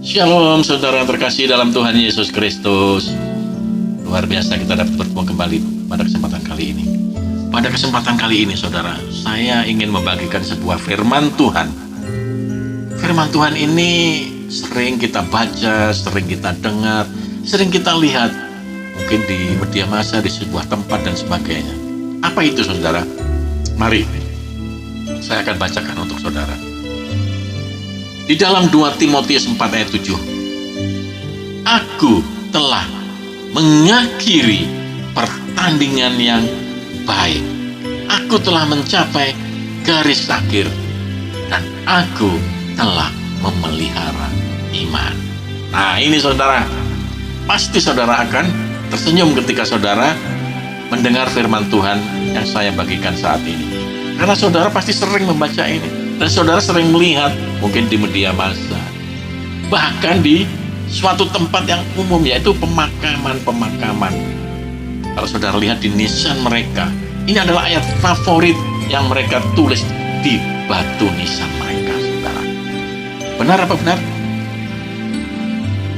Shalom saudara terkasih dalam Tuhan Yesus Kristus. Luar biasa kita dapat bertemu kembali pada kesempatan kali ini. Pada kesempatan kali ini saudara, saya ingin membagikan sebuah firman Tuhan. Firman Tuhan ini sering kita baca, sering kita dengar, sering kita lihat. Mungkin di media massa, di sebuah tempat dan sebagainya. Apa itu saudara? Mari saya akan bacakan untuk saudara. Di dalam 2 Timotius 4 ayat 7. Aku telah mengakhiri pertandingan yang baik. Aku telah mencapai garis akhir. Dan aku telah memelihara iman. Nah ini saudara. Pasti saudara akan tersenyum ketika saudara mendengar firman Tuhan yang saya bagikan saat ini. Karena saudara pasti sering membaca ini. Dan saudara sering melihat mungkin di media massa, bahkan di suatu tempat yang umum, yaitu pemakaman. Kalau saudara lihat di nisan mereka, ini adalah ayat favorit yang mereka tulis di batu nisan mereka, saudara. Benar apa benar?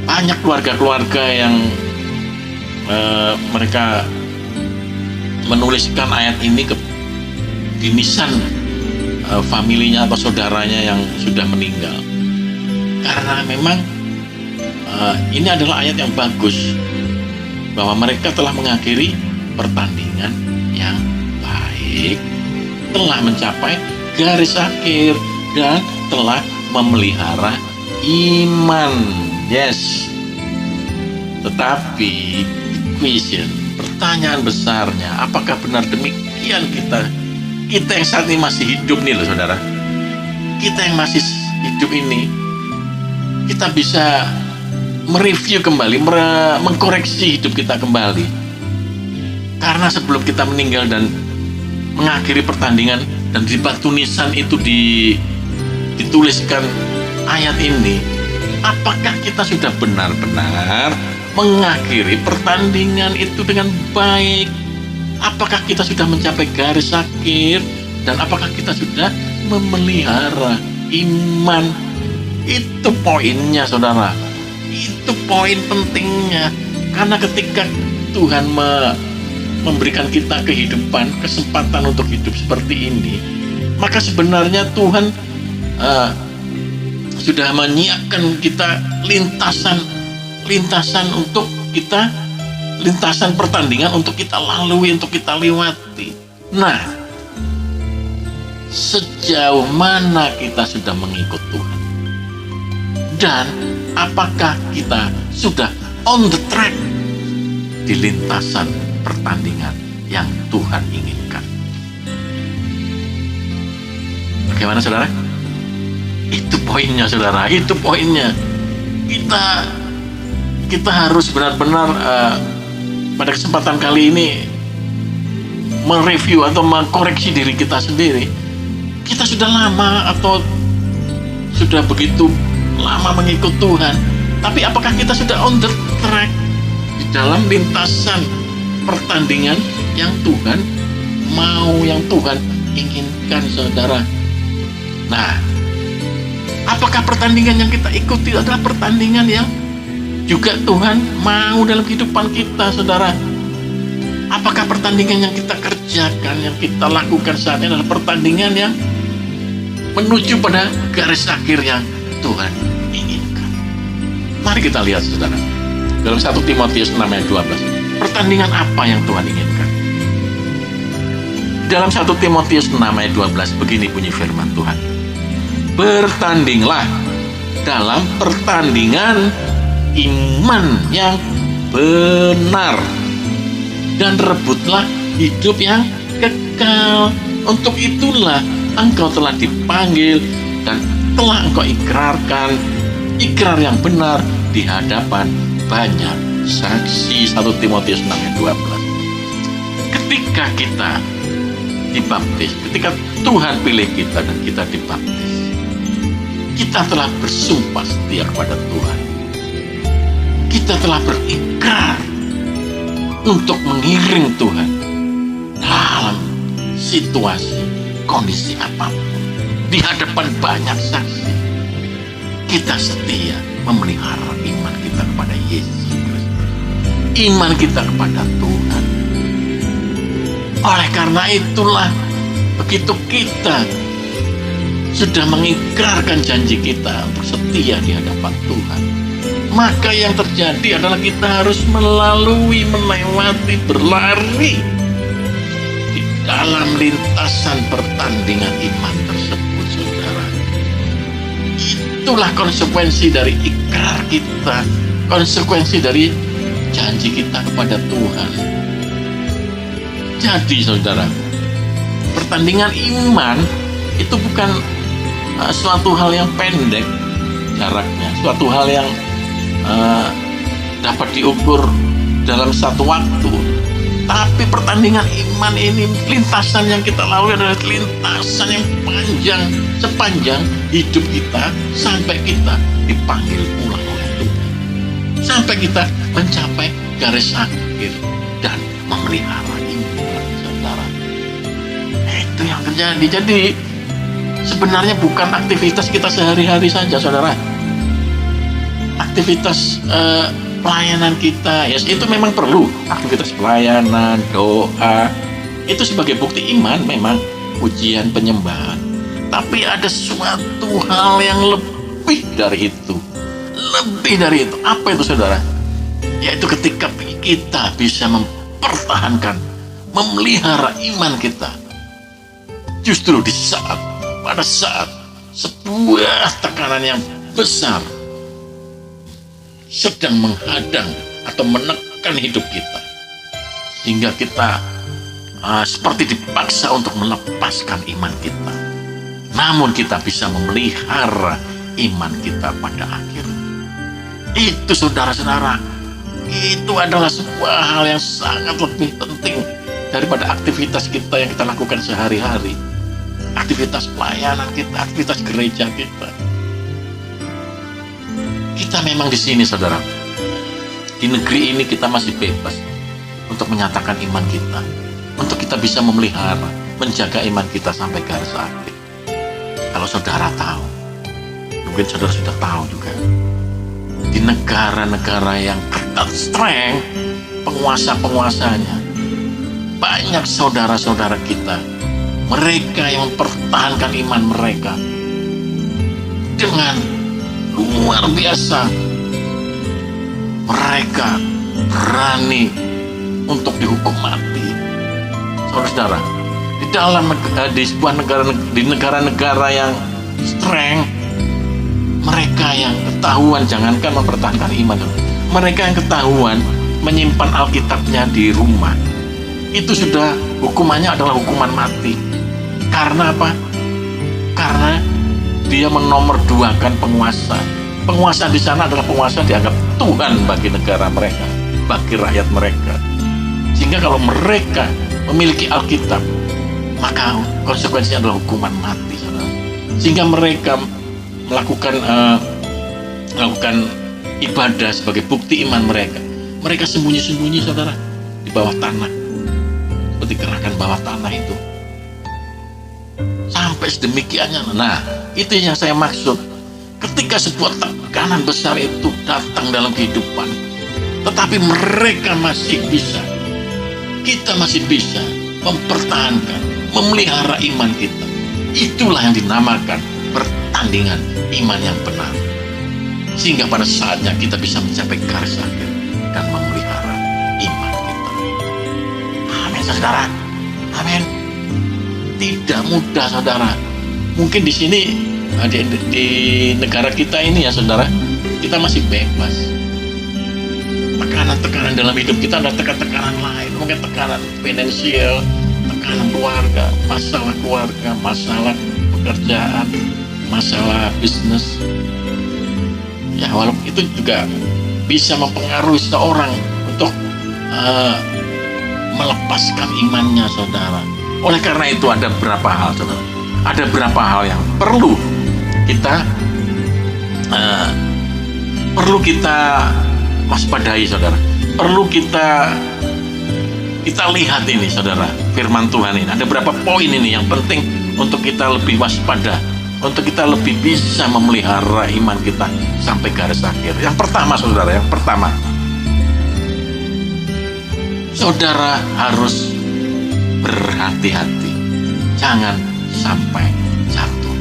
Banyak keluarga-keluarga yang mereka menuliskan ayat ini di nisan familinya atau saudaranya yang sudah meninggal, karena memang ini adalah ayat yang bagus bahwa mereka telah mengakhiri pertandingan yang baik, telah mencapai garis akhir, dan telah memelihara iman. Yes. Tetapi question, pertanyaan besarnya, apakah benar demikian kita yang saat ini masih hidup nih loh saudara, kita yang masih hidup ini, kita bisa mereview kembali, mengkoreksi hidup kita kembali. Karena sebelum kita meninggal dan mengakhiri pertandingan, dan di batu nisan itu dituliskan ayat ini, apakah kita sudah benar-benar mengakhiri pertandingan itu dengan baik? Apakah kita sudah mencapai garis akhir? Dan apakah kita sudah memelihara iman? Itu poinnya saudara. Itu poin pentingnya. Karena ketika Tuhan memberikan kita kehidupan, kesempatan untuk hidup seperti ini, maka sebenarnya Tuhan sudah menyiapkan kita lintasan untuk kita, lintasan pertandingan untuk kita lalui, untuk kita lewati. Nah, sejauh mana kita sudah mengikut Tuhan? Dan apakah kita sudah on the track di lintasan pertandingan yang Tuhan inginkan? Bagaimana saudara? Itu poinnya saudara, itu poinnya. Kita harus benar-benar pada kesempatan kali ini mereview atau mengkoreksi diri kita sendiri. Kita sudah lama atau sudah begitu lama mengikut Tuhan, tapi apakah kita sudah on the track di dalam lintasan pertandingan yang Tuhan mau, yang Tuhan inginkan saudara? Nah, apakah pertandingan yang kita ikuti adalah pertandingan yang juga Tuhan mau dalam kehidupan kita, saudara? Apakah pertandingan yang kita kerjakan, yang kita lakukan saat ini adalah pertandingan yang menuju pada garis akhir yang Tuhan inginkan? Mari kita lihat, saudara. Dalam 1 Timotius 6 ayat 12. Pertandingan apa yang Tuhan inginkan? Dalam 1 Timotius 6 ayat 12, begini bunyi firman Tuhan. Bertandinglah dalam pertandingan iman yang benar, dan rebutlah hidup yang kekal. Untuk itulah engkau telah dipanggil dan telah engkau ikrarkan ikrar yang benar di hadapan banyak saksi. 1 Timotius 6 ayat 12. Ketika kita dibaptis, ketika Tuhan pilih kita dan kita dibaptis, kita telah bersumpah setia kepada Tuhan. Kita telah berikrar untuk mengiring Tuhan dalam situasi, kondisi apapun, di hadapan banyak saksi. Kita setia memelihara iman kita kepada Yesus Kristus, iman kita kepada Tuhan. Oleh karena itulah, begitu kita sudah mengikrarkan janji kita untuk setia di hadapan Tuhan, maka yang terjadi adalah kita harus melewati, berlari di dalam lintasan pertandingan iman tersebut, saudara. Itulah konsekuensi dari ikrar kita, konsekuensi dari janji kita kepada Tuhan. Jadi, saudara, pertandingan iman itu bukan suatu hal yang pendek jaraknya, suatu hal yang dapat diukur dalam satu waktu. Tapi pertandingan iman ini, lintasan yang kita lalui adalah lintasan yang panjang, sepanjang hidup kita sampai kita dipanggil pulang oleh Tuhan, sampai kita mencapai garis akhir dan memelihara iman, saudara. Itu yang terjadi. Jadi sebenarnya bukan aktivitas kita sehari-hari saja, saudara. Aktivitas pelayanan kita, ya itu memang perlu. Aktivitas pelayanan, doa, itu sebagai bukti iman, memang pujian, penyembahan. Tapi ada suatu hal yang lebih dari itu. Lebih dari itu. Apa itu, saudara? Yaitu ketika kita bisa mempertahankan, memelihara iman kita. Justru pada saat sebuah tekanan yang besar sedang menghadang atau menekan hidup kita, sehingga kita seperti dipaksa untuk melepaskan iman kita. Namun kita bisa memelihara iman kita pada akhirnya. Itu, saudara-saudara, itu adalah sebuah hal yang sangat lebih penting daripada aktivitas kita yang kita lakukan sehari-hari. Aktivitas pelayanan kita, aktivitas gereja kita. Kita memang di sini, saudara. Di negeri ini kita masih bebas untuk menyatakan iman kita, untuk kita bisa memelihara, menjaga iman kita sampai garis akhir. Kalau saudara tahu, mungkin saudara sudah tahu juga, di negara-negara yang ketat strength penguasa-penguasanya, banyak saudara-saudara kita, mereka yang mempertahankan iman mereka dengan luar biasa. Mereka berani untuk dihukum mati, saudara. Di sebuah negara-negara yang strength, mereka yang ketahuan, jangankan mempertahankan iman, mereka yang ketahuan menyimpan Alkitabnya di rumah, itu sudah hukumannya adalah hukuman mati. Karena apa? Karena dia menomorduakan penguasa. Penguasa di sana adalah penguasa dianggap Tuhan bagi negara mereka, bagi rakyat mereka. Sehingga kalau mereka memiliki Alkitab, maka konsekuensinya adalah hukuman mati, saudara. Sehingga mereka melakukan ibadah sebagai bukti iman mereka. Mereka sembunyi-sembunyi, saudara, di bawah tanah, seperti gerakan bawah tanah itu. Sampai sedemikiannya. Nah, itu yang saya maksud. Ketika sebuah tekanan besar itu datang dalam kehidupan, tetapi mereka masih bisa, kita masih bisa mempertahankan, memelihara iman kita. Itulah yang dinamakan pertandingan iman yang benar. Sehingga pada saatnya kita bisa mencapai garis akhir dan memelihara iman kita. Amin, saudara. Amin. Tidak mudah, saudara. Mungkin di sini, di negara kita ini ya, saudara, kita masih bebas. Tekanan-tekanan dalam hidup kita ada tekanan lain. Mungkin tekanan finansial, tekanan keluarga, masalah pekerjaan, masalah bisnis. Ya, walaupun itu juga bisa mempengaruhi seseorang untuk melepaskan imannya, saudara. Oleh karena itu ada beberapa hal, saudara. Ada beberapa hal yang perlu kita waspadai, saudara. Perlu kita lihat ini, saudara, firman Tuhan ini. Ada beberapa poin ini yang penting untuk kita lebih waspada, untuk kita lebih bisa memelihara iman kita sampai garis akhir. Yang pertama, saudara, yang pertama, saudara harus berhati-hati, jangan sampai jatuh.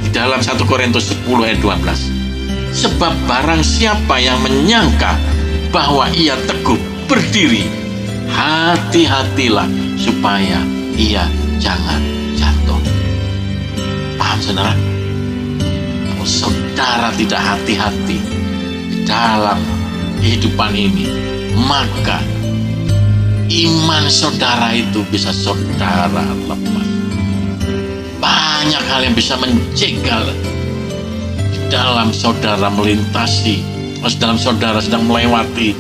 Di dalam 1 Korintus 10 ayat 12, sebab barang siapa yang menyangka bahwa ia teguh berdiri, hati-hatilah supaya ia jangan jatuh. Paham, saudara? Kalau saudara tidak hati-hati di dalam kehidupan ini, maka iman saudara itu bisa saudara lepas. Banyak hal yang bisa menjegal di dalam saudara melintasi, dalam saudara sedang melewati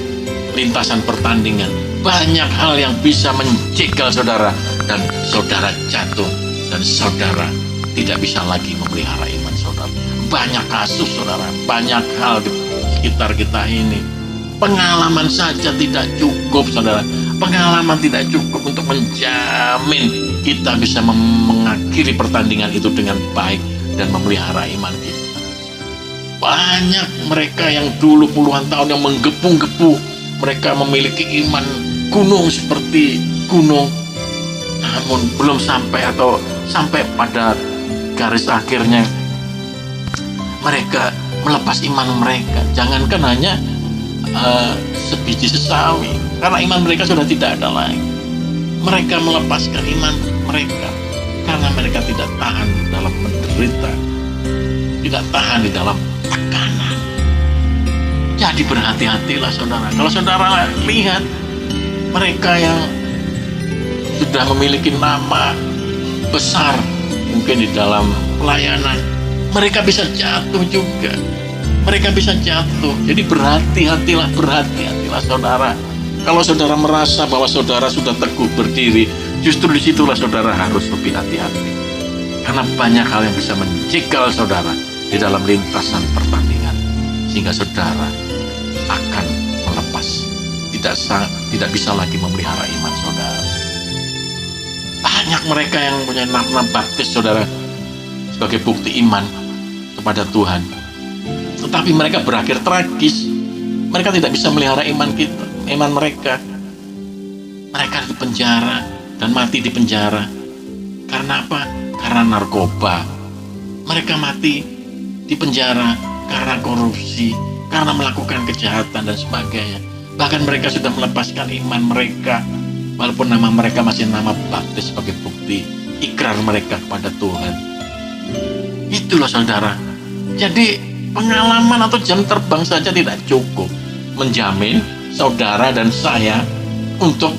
lintasan pertandingan. Banyak hal yang bisa menjegal saudara, dan saudara jatuh, dan saudara tidak bisa lagi memelihara iman saudara. Banyak kasus, saudara, banyak hal di sekitar kita ini. Pengalaman saja tidak cukup, saudara. Pengalaman tidak cukup untuk menjamin kita bisa mengakhiri pertandingan itu dengan baik dan memelihara iman kita. Banyak mereka yang dulu puluhan tahun yang menggebu-gebu, mereka memiliki iman gunung seperti gunung, namun belum sampai atau sampai pada garis akhirnya mereka melepas iman mereka. Jangankan hanya sebiji sesawi, karena iman mereka sudah tidak ada lagi. Mereka melepaskan iman mereka karena mereka tidak tahan dalam menderita, tidak tahan di dalam tekanan. Jadi berhati-hatilah, saudara. Kalau saudara lihat mereka yang sudah memiliki nama besar mungkin di dalam pelayanan, mereka bisa jatuh juga. Mereka bisa jatuh. Jadi berhati-hatilah saudara. Kalau saudara merasa bahwa saudara sudah teguh berdiri, justru disitulah saudara harus lebih hati-hati. Karena banyak hal yang bisa menjegal saudara di dalam lintasan pertandingan, sehingga saudara akan melepas, tidak bisa lagi memelihara iman saudara. Banyak mereka yang punya nama baptis, saudara, sebagai bukti iman kepada Tuhan, tetapi mereka berakhir tragis. Mereka tidak bisa melihara iman mereka. Mereka di penjara dan mati di penjara. Karena apa? Karena narkoba. Mereka mati di penjara karena korupsi, karena melakukan kejahatan dan sebagainya. Bahkan mereka sudah melepaskan iman mereka, walaupun nama mereka masih nama baptis sebagai bukti ikrar mereka kepada Tuhan. Itulah, saudara. Jadi pengalaman atau jam terbang saja tidak cukup menjamin saudara dan saya untuk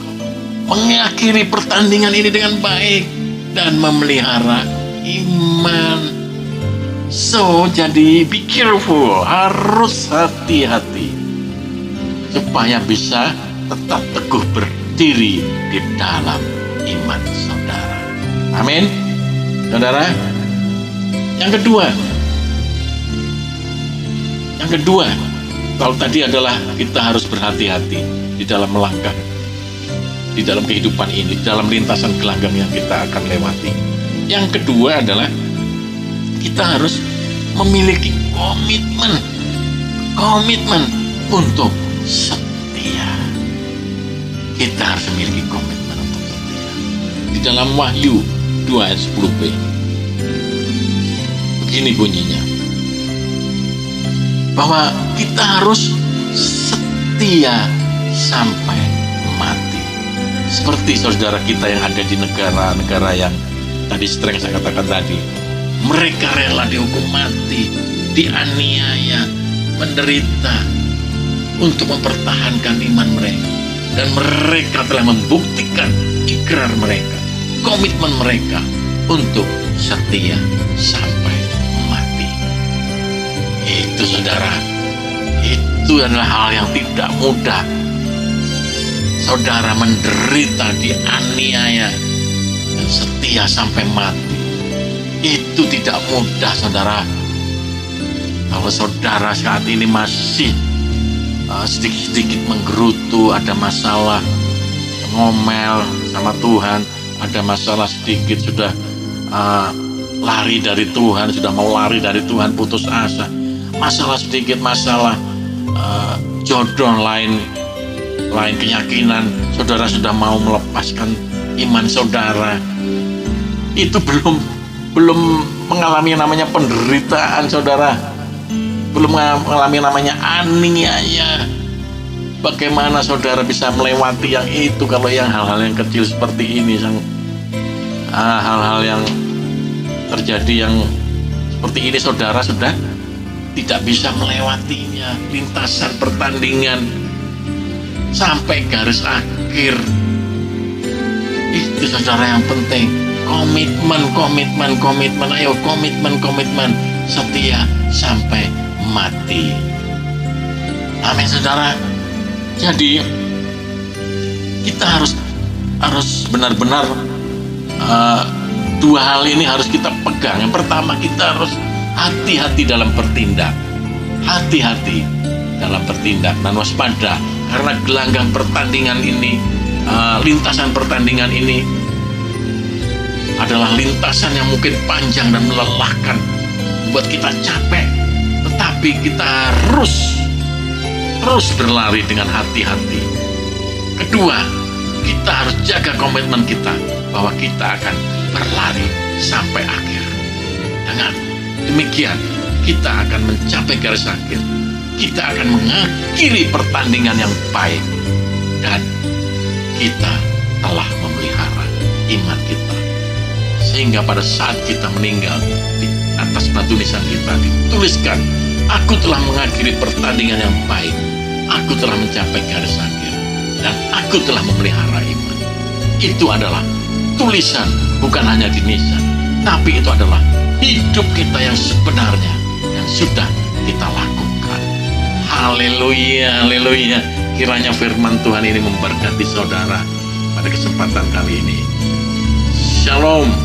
mengakhiri pertandingan ini dengan baik dan memelihara iman. So, jadi be careful, harus hati-hati supaya bisa tetap teguh berdiri di dalam iman saudara. Amin, saudara. Yang kedua, kalau tadi adalah kita harus berhati-hati di dalam melangkah, di dalam kehidupan ini, di dalam lintasan gelanggang yang kita akan lewati. Yang kedua adalah kita harus memiliki komitmen untuk setia. Kita harus memiliki komitmen untuk setia. Di dalam Wahyu 2 ayat 10b, begini bunyinya, bahwa kita harus setia sampai mati. Seperti saudara kita yang ada di negara-negara yang tadi sering saya katakan tadi, mereka rela dihukum mati, dianiaya, menderita untuk mempertahankan iman mereka. Dan mereka telah membuktikan ikrar mereka, komitmen mereka untuk setia sampai mati. Itu, saudara, itu adalah hal yang tidak mudah. Saudara menderita, dianiaya, dan setia sampai mati. Itu tidak mudah, saudara. Kalau saudara saat ini masih sedikit-sedikit menggerutu, ada masalah, ngomel sama Tuhan, ada masalah sedikit sudah lari dari Tuhan, sudah mau lari dari Tuhan, putus asa, masalah sedikit, masalah jodoh, lain keyakinan, saudara sudah mau melepaskan iman saudara, itu belum mengalami namanya penderitaan saudara, belum mengalami namanya aniaya. Bagaimana saudara bisa melewati yang itu kalau yang hal-hal yang kecil seperti ini, hal-hal yang terjadi yang seperti ini, saudara sudah tidak bisa melewatinya. Lintasan pertandingan sampai garis akhir itu saudara yang penting. Komitmen, ayo komitmen setia sampai mati. Amin saudara. Jadi kita harus benar-benar dua hal ini harus kita pegang. Yang pertama, kita harus hati-hati dalam bertindak, dan waspada, karena gelanggang pertandingan ini, lintasan pertandingan ini adalah lintasan yang mungkin panjang dan melelahkan, membuat kita capek, tetapi kita harus terus berlari dengan hati-hati. Kedua, kita harus jaga komitmen kita bahwa kita akan berlari sampai akhir. Dengan demikian, kita akan mencapai garis akhir. Kita akan mengakhiri pertandingan yang baik, dan kita telah memelihara iman kita. Sehingga pada saat kita meninggal, di atas batu nisan kita dituliskan, aku telah mengakhiri pertandingan yang baik. Aku telah mencapai garis akhir, dan aku telah memelihara iman. Itu adalah tulisan, bukan hanya di nisan, tapi itu adalah hidup kita yang sebenarnya, yang sudah kita lakukan. Haleluya, haleluya. Kiranya firman Tuhan ini memberkati saudara pada kesempatan kali ini. Shalom.